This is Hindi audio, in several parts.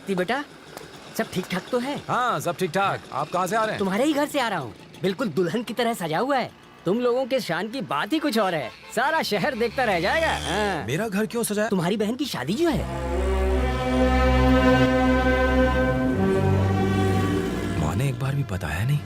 शक्ति बेटा, सब ठीक ठाक तो है? हाँ सब ठीक ठाक। आप कहाँ से आ रहे हैं? तुम्हारे ही घर से आ रहा हूँ। बिल्कुल दुल्हन की तरह सजा हुआ है। तुम लोगों के शान की बात ही कुछ और है। सारा शहर देखता रह जाएगा। हाँ। मेरा घर क्यों सजाया? तुम्हारी बहन की शादी जो है। माँ ने एक बार भी बताया नहीं।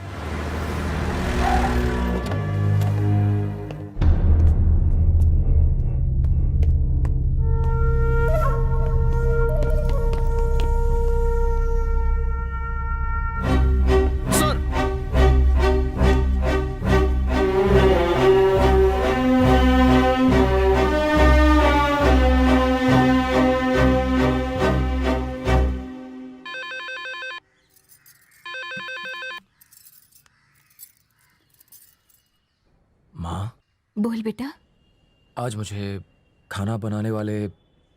माँ, बोल बेटा। आज मुझे खाना बनाने वाले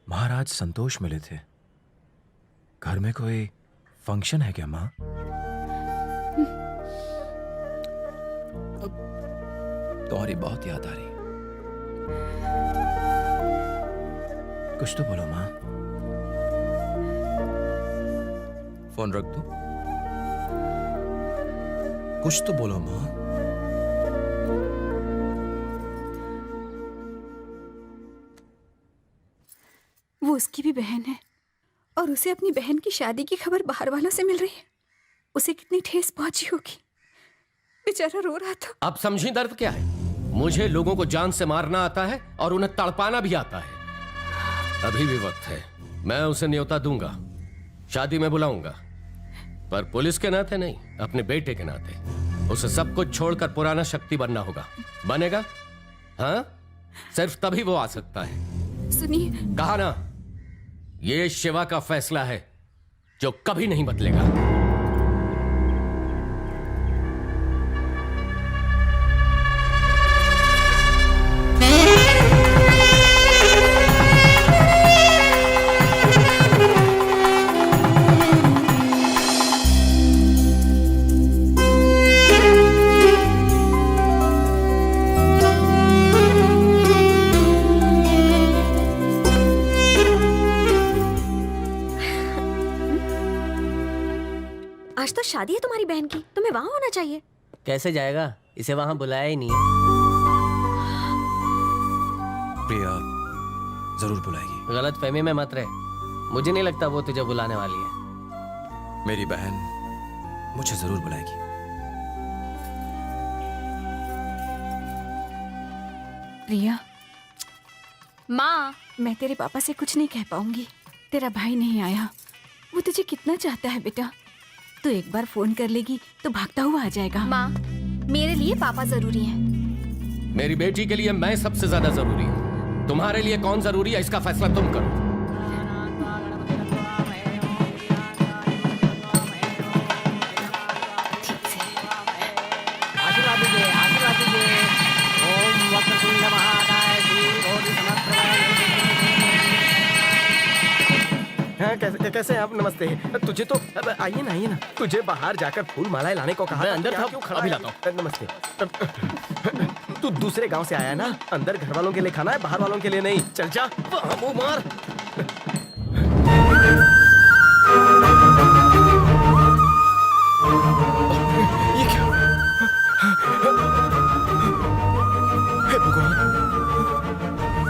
महाराज संतोष मिले थे। घर में कोई फंक्शन है क्या माँ? तुम्हारी बहुत याद आ रही। कुछ तो बोलो माँ। फोन रख दो। कुछ तो बोलो माँ। वो उसकी भी बहन है और उसे अपनी बहन की शादी की खबर बाहर वालों से मिल रही है। उसे कितनी ठेस पहुंची होगी। बेचारा रो रहा था। अब समझी दर्द क्या है। मुझे लोगों को जान से मारना आता है और उन्हें तड़पाना भी आता है। अभी भी वक्त है। मैं उसे न्योता दूंगा, शादी में बुलाऊंगा, पर पुलिस के नाते नहीं, अपने बेटे के नाते। उसे सब कुछ छोड़कर पुराना शक्ति बनना होगा। बनेगा? हाँ, सिर्फ तभी वो आ सकता है। सुनिए, कहा ना, ये शिवा का फैसला है जो कभी नहीं बदलेगा। आज तो शादी है तुम्हारी बहन की, तुम्हें वहां होना चाहिए। कैसे जाएगा? इसे वहां बुलाया ही नहीं है। प्रिया जरूर बुलाएगी। गलत फहमी में मत रहे। मुझे नहीं लगता वो तुझे बुलाने वाली है। मेरी बहन मुझे जरूर बुलाएगी। प्रिया। माँ, मैं तेरे पापा से कुछ नहीं कह पाऊंगी। तेरा भाई नहीं आया। वो तुझे कितना चाहता है बेटा। तू एक बार फोन कर लेगी तो भागता हुआ आ जाएगा। माँ, मेरे लिए पापा जरूरी हैं। मेरी बेटी के लिए मैं सबसे ज्यादा जरूरी हूं। तुम्हारे लिए कौन जरूरी है, इसका फैसला तुम करो। आशीर्वाद दीजिए, आशीर्वाद दीजिए। ओम वक्रतुंड महाकाय सूर्यकोटि समप्रभ। हाँ, कैसे हैं आप? नमस्ते। तुझे तो आइए ना। तुझे बाहर जाकर फूल मालाएं लाने को कहा। मैं अंदर था, क्यों खड़ा अभी है? लाता नमस्ते। तू दूसरे गांव से आया है ना? अंदर घर वालों के लिए खाना है, बाहर वालों के लिए नहीं। चल जा, मुंह मार। ये क्या? हे भगवान,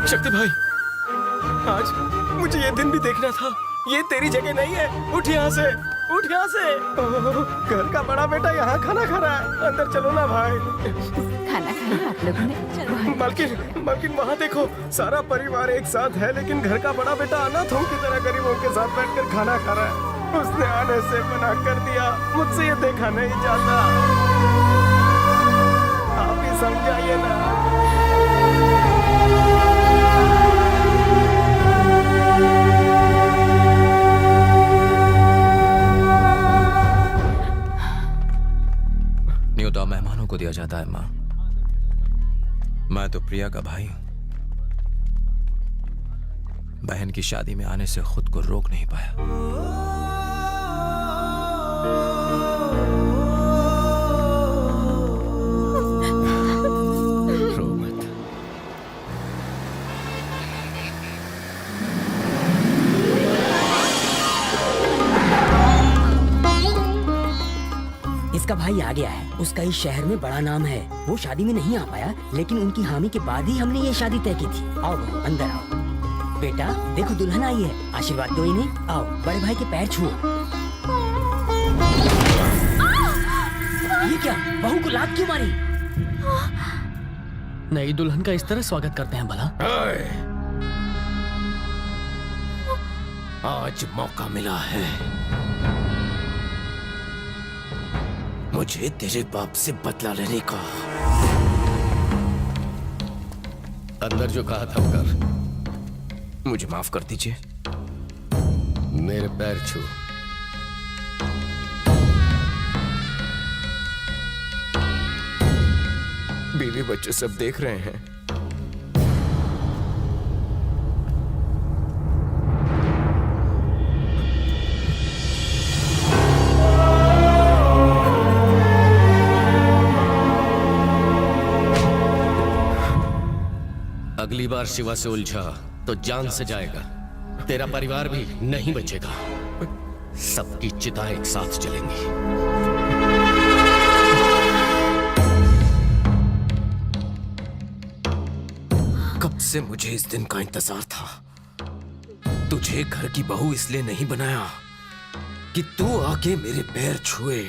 शक्ति भाई, आज मुझे ये दिन भी देखना था। ये तेरी जगह नहीं है। उठ यहाँ से, उठ यहाँ से। घर का बड़ा बेटा यहाँ खाना खा रहा है। अंदर चलो ना भाई। खाना खाया आप लोगों ने? चलो। मालकिन वहाँ देखो, सारा परिवार एक साथ है, लेकिन घर का बड़ा बेटा अनाथों की तरह गरीबों के साथ बैठकर खाना खा रहा है। उसने आने से मना कर दिया। मुझसे ये देखा नहीं जाता। आप ही समझाइए ना। न्योता मेहमानों को दिया जाता है माँ। मैं तो प्रिया का भाई हूं। बहन की शादी में आने से खुद को रोक नहीं पाया। भाई आ गया है, उसका इस शहर में बड़ा नाम है। वो शादी में नहीं आ पाया, लेकिन उनकी हामी के बाद ही हमने ये शादी तय की थी। आओ बहू, अंदर आओ। बेटा देखो दुल्हन आई है, आशीर्वाद दो इन्हें। आओ बड़े भाई के पैर छुओ। ये क्या, बहू को लात क्यों मारी? नई दुल्हन का इस तरह स्वागत करते हैं भला? आज मौका मिला है मुझे तेरे बाप से बदला लेने का। अंदर जो कहा था वो कर। मुझे माफ कर दीजिए। मेरे पैर छू। बीवी बच्चे सब देख रहे हैं। अगली बार शिवा से उलझा तो जान से जाएगा। तेरा परिवार भी नहीं बचेगा। सबकी चिता एक साथ जलेंगी। कब से मुझे इस दिन का इंतजार था। तुझे घर की बहू इसलिए नहीं बनाया कि तू आके मेरे पैर छुए।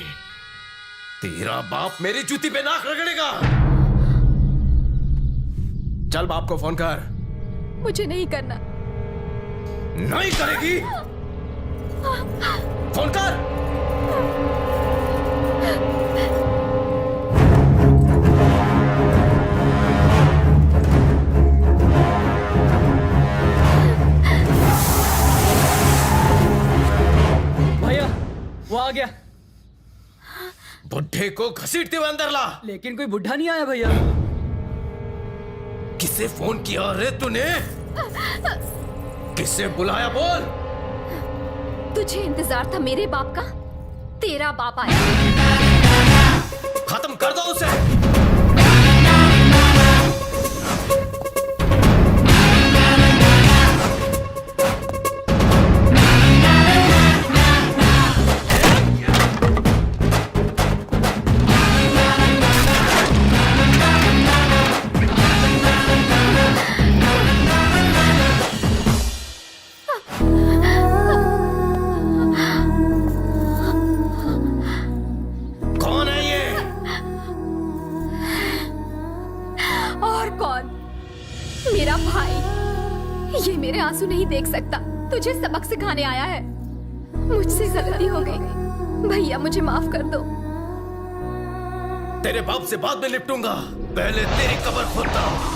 तेरा बाप मेरी जूती पे नाक रगड़ेगा। चल बाप को फोन कर। मुझे नहीं करना। नहीं करेगी? फोन कर। भैया वो आ गया। बुढ़े को घसीटते हुए अंदर ला। लेकिन कोई बुढ़ा नहीं आया भैया। किसे फोन किया रे तूने? किसे बुलाया बोल? तुझे इंतजार था मेरे बाप का? तेरा बाप आया। खत्म कर दो उसे। कौन है ये? और कौन? मेरा भाई। ये मेरे आंसू नहीं देख सकता। तुझे सबक सिखाने आया है। मुझसे गलती हो गई भैया, मुझे माफ कर दो। तेरे बाप से बाद में निपटूंगा। पहले तेरी कब्र खोदता हूं।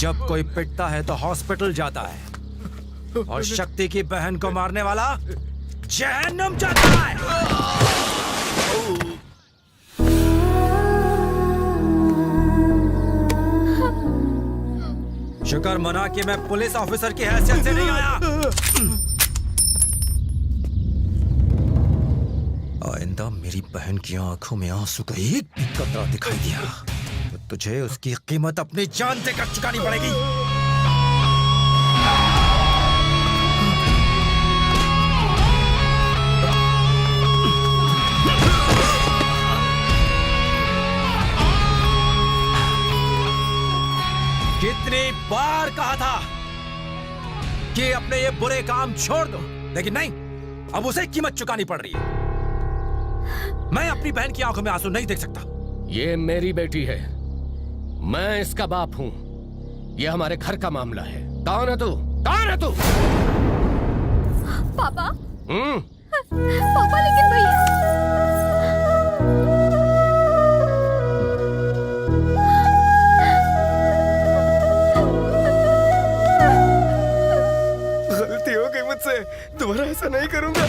जब कोई पिटता है तो हॉस्पिटल जाता है और शक्ति की बहन को मारने वाला जहन्नुम जाता है। शुक्र मना कि मैं पुलिस ऑफिसर की हैसियत से नहीं आया। आइंदा मेरी बहन की आंखों में आंसू का एक भी कतरा दिखाई दिया तो तुझे उसकी कीमत अपनी जान देकर चुकानी पड़ेगी। कितनी बार कहा था कि अपने ये बुरे काम छोड़ दो, लेकिन नहीं, अब उसे कीमत चुकानी पड़ रही है। मैं अपनी बहन की आंखों में आंसू नहीं देख सकता। ये मेरी बेटी है, मैं इसका बाप हूं। ये हमारे घर का मामला है। कौन है तू? कौन है तू? पापा, हम्म? पापा लेकिन भैया। गलती हो गई मुझसे, दोबारा ऐसा नहीं करूंगा।